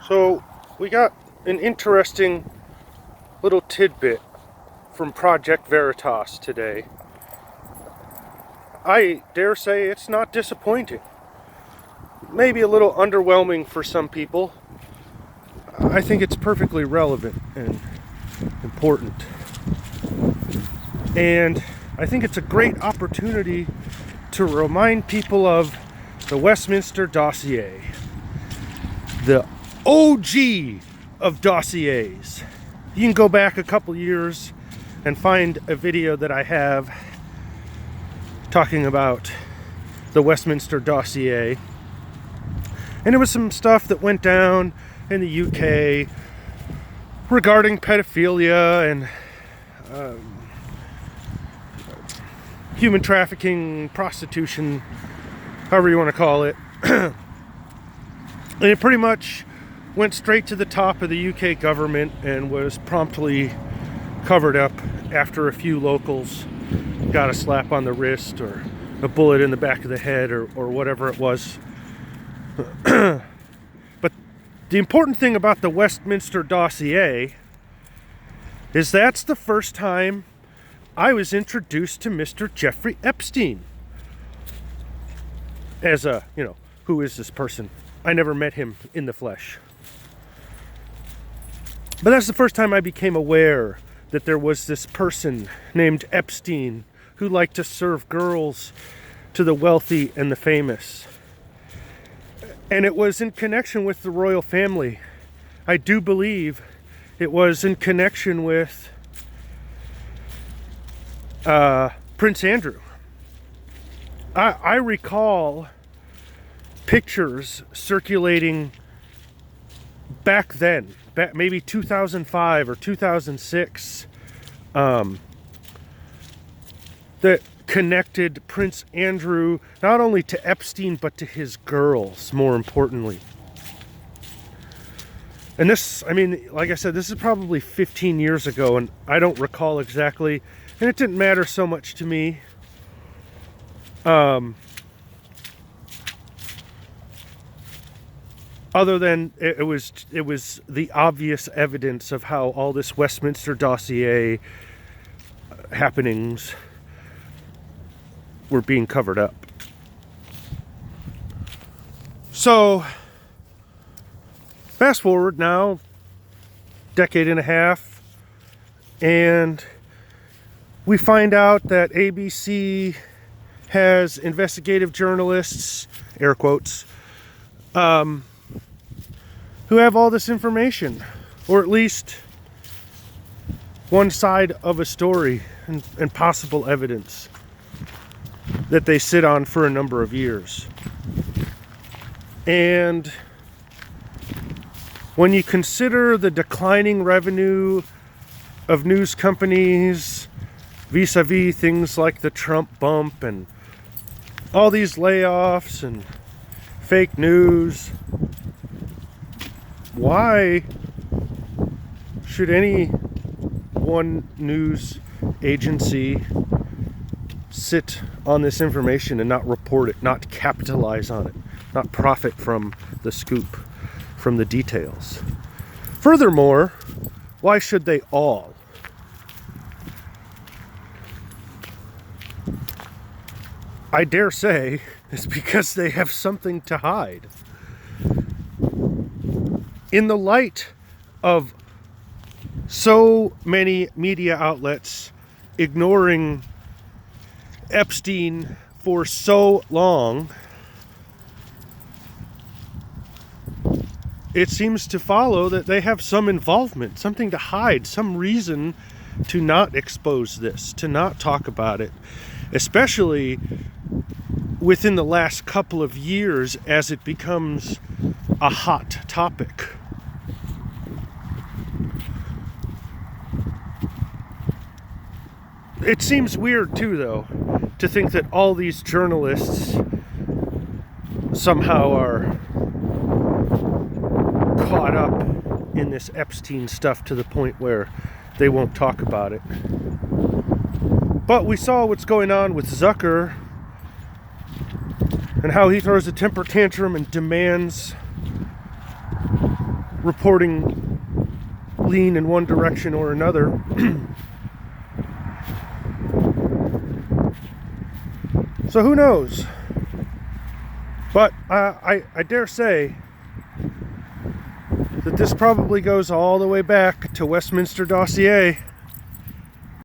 So we got an interesting little tidbit from Project Veritas today. I dare say it's not disappointing. Maybe a little underwhelming for some people. I think it's perfectly relevant and important. And I think it's a great opportunity to remind people of the Westminister Dossier, the OG of dossiers. You can go back a couple years and find a video that I have talking about the Westminister Dossier. And it was some stuff that went down in the UK regarding pedophilia and human trafficking, prostitution, however you want to call it. And it pretty much went straight to the top of the UK government and was promptly covered up after a few locals got a slap on the wrist or a bullet in the back of the head or whatever it was. But the important thing about the Westminister Dossier is that's the first time I was introduced to Mr. Jeffrey Epstein. As a, who is this person? I never met him in the flesh. But that's the first time I became aware that there was this person named Epstein who liked to serve girls to the wealthy and the famous. And it was in connection with the royal family. I do believe it was in connection with Prince Andrew. I recall pictures circulating back then, maybe 2005 or 2006, that connected Prince Andrew not only to Epstein but to his girls, more importantly. And this, like I said, this is probably 15 years ago, and I don't recall exactly, and it didn't matter so much to me. Other than it was the obvious evidence of how all this Westminister Dossier happenings were being covered up. So, fast forward now, decade and a half, and we find out that ABC has investigative journalists, air quotes, who have all this information, or at least one side of a story and possible evidence that they sit on for a number of years. And when you consider the declining revenue of news companies vis-a-vis things like the Trump bump and all these layoffs and fake news, why should any one news agency sit on this information and not report it, not capitalize on it, not profit from the scoop, from the details? Furthermore, why should they all? I dare say it's because they have something to hide. In the light of so many media outlets ignoring Epstein for so long, it seems to follow that they have some involvement, something to hide, some reason to not expose this, to not talk about it, especially within the last couple of years as it becomes a hot topic. It seems weird too, though, to think that all these journalists somehow are caught up in this Epstein stuff to the point where they won't talk about it. But we saw what's going on with Zucker and how he throws a temper tantrum and demands reporting lean in one direction or another. So who knows? But I dare say that this probably goes all the way back to Westminister Dossier.